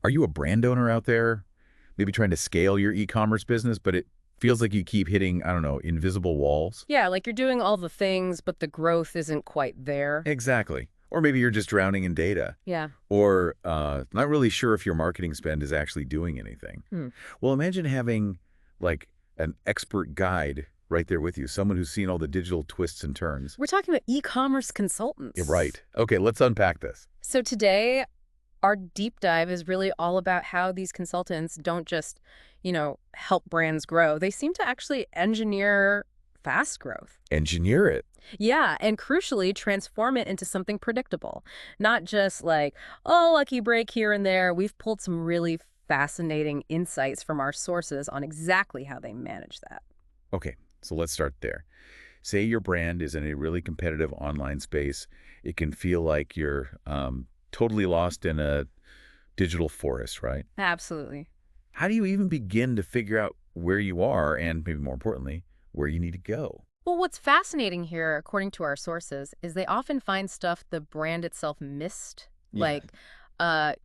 Are you a brand owner out there, maybe trying to scale your e-commerce business, but it feels like you keep hitting, I don't know, invisible walls? Yeah, like you're doing all the things, but the growth isn't quite there. Exactly. Or maybe you're just drowning in data. Yeah. Or not really sure if your marketing spend is actually doing anything. Hmm. Well, imagine having like an expert guide right there with you, someone who's seen all the digital twists and turns. We're talking about e-commerce Yeah, consultants. right. Okay, let's unpack this. So today, our deep dive is really all about how these consultants don't just, help brands grow. They seem to actually engineer fast growth. Engineer it. Yeah, and crucially, transform it into something predictable. Not just like, oh, lucky break here and there. We've pulled some really fascinating insights from our sources on exactly how they manage that. Okay, so let's start there. Say your brand is in a really competitive online space. It can feel like you're totally lost in a digital forest, right? Absolutely. How do you even begin to figure out where you are and, maybe more importantly, where you need to go? Well, what's fascinating here, according to our sources, is they often find stuff the brand itself missed, Yeah. like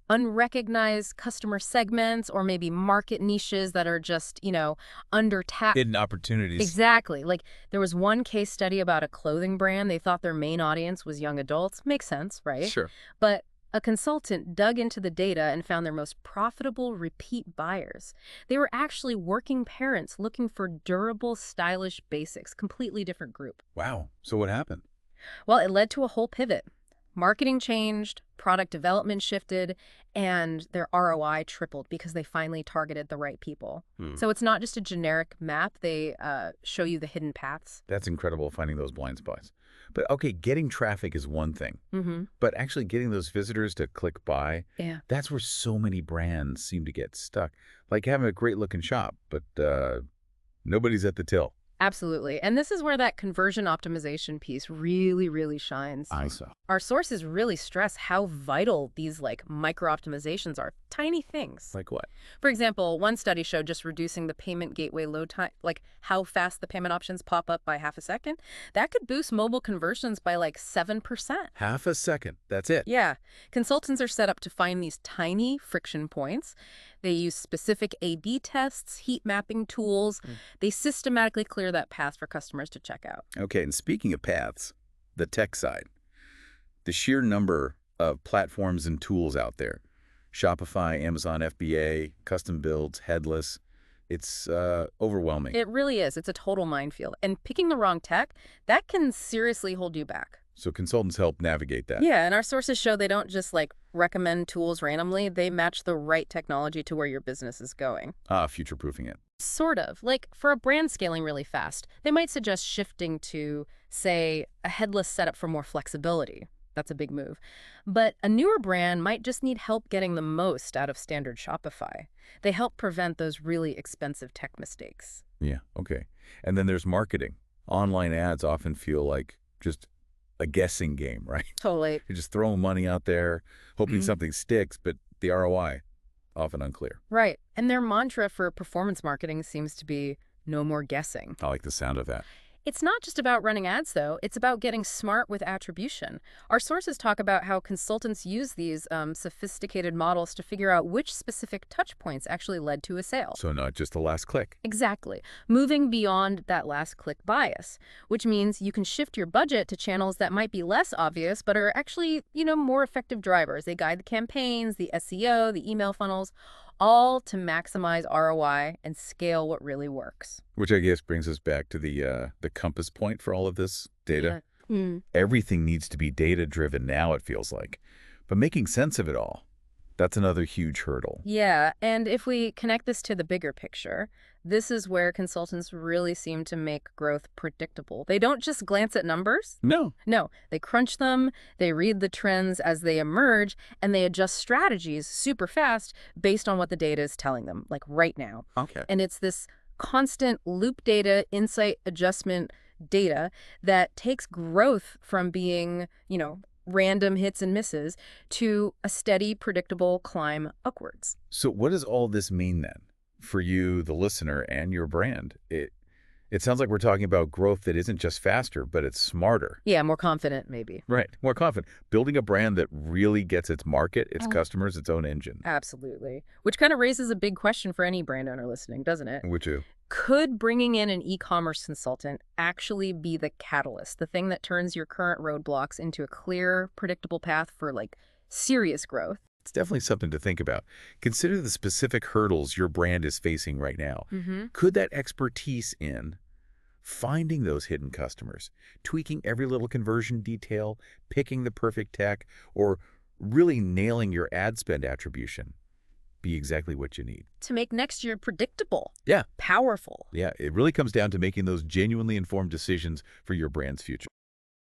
unrecognized customer segments or maybe market niches that are just, under tapped. Hidden opportunities. Exactly. Like there was one case study about a clothing brand. They thought their main audience was young adults. Makes sense, right? Sure. But a consultant dug into the data and found their most profitable repeat buyers. They were actually working parents looking for durable, stylish basics, completely different group. Wow. So what happened? Well, it led to a whole pivot. Marketing changed, product development shifted, and their ROI tripled because they finally targeted the right people. So it's not just a generic map. They show you the hidden paths. That's incredible, finding those blind spots. But okay, getting traffic is one thing. Mm-hmm. But actually getting those visitors to click buy, Yeah. that's where so many brands seem to get stuck. Like having a great looking shop, but nobody's at the till. Absolutely. And this is where that conversion optimization piece really, really shines. I saw. Our sources really stress how vital these micro optimizations are. Tiny things. Like what? For example, one study showed just reducing the payment gateway load time, like how fast the payment options pop up by half a second. That could boost mobile conversions by 7%. Half a second. That's it. Yeah. Consultants are set up to find these tiny friction points. They use specific A/B tests, heat mapping tools. They systematically clear that path for customers to check out. Okay, and speaking of paths, the tech side, the sheer number of platforms and tools out there, Shopify, Amazon FBA, custom builds, headless, it's overwhelming. It really is. It's a total minefield. And picking the wrong tech, that can seriously hold you back. So consultants help navigate that. Yeah, and our sources show they don't just recommend tools randomly. They match the right technology to where your business is going. Future-proofing it. Sort of. Like for a brand scaling really fast, they might suggest shifting to, say, a headless setup for more flexibility. That's a big move. But a newer brand might just need help getting the most out of standard Shopify. They help prevent those really expensive tech mistakes. Yeah, okay. And then there's marketing. Online ads often feel like just a guessing game, right? Totally. You're just throwing money out there, hoping something sticks, but the ROI, often unclear. Right. And their mantra for performance marketing seems to be no more guessing. I like the sound of that. It's not just about running ads, though. It's about getting smart with attribution. Our sources talk about how consultants use these sophisticated models to figure out which specific touch points actually led to a sale. So not just the last click. Exactly. Moving beyond that last click bias, which means you can shift your budget to channels that might be less obvious, but are actually, more effective drivers. They guide the campaigns, the SEO, the email funnels, all to maximize ROI and scale what really works. Which I guess brings us back to the compass point for all of this data. Yeah. Mm. Everything needs to be data-driven now, it feels like. But making sense of it all, that's another huge hurdle. Yeah, and if we connect this to the bigger picture, this is where consultants really seem to make growth predictable. They don't just glance at numbers. No. No, they crunch them, they read the trends as they emerge, and they adjust strategies super fast based on what the data is telling them, like right now. Okay. And it's this constant loop data, insight adjustment data that takes growth from being, random hits and misses to a steady, predictable climb upwards. So what does all this mean then for you, the listener, and your brand? It It sounds like we're talking about growth that isn't just faster, but it's smarter. Yeah, more confident, maybe. Right. More confident. Building a brand that really gets its market, its customers, its own engine. Absolutely. Which kind of raises a big question for any brand owner listening, doesn't it? Which is, Could bringing in an e-commerce consultant actually be the catalyst, the thing that turns your current roadblocks into a clear, predictable path for, like, serious growth? it's definitely something to think about. Consider the specific hurdles your brand is facing right now. Could that expertise in finding those hidden customers, tweaking every little conversion detail, picking the perfect tech, or really nailing your ad spend attribution be exactly what you need? To make next year predictable, Yeah. powerful. Yeah, it really comes down to making those genuinely informed decisions for your brand's future.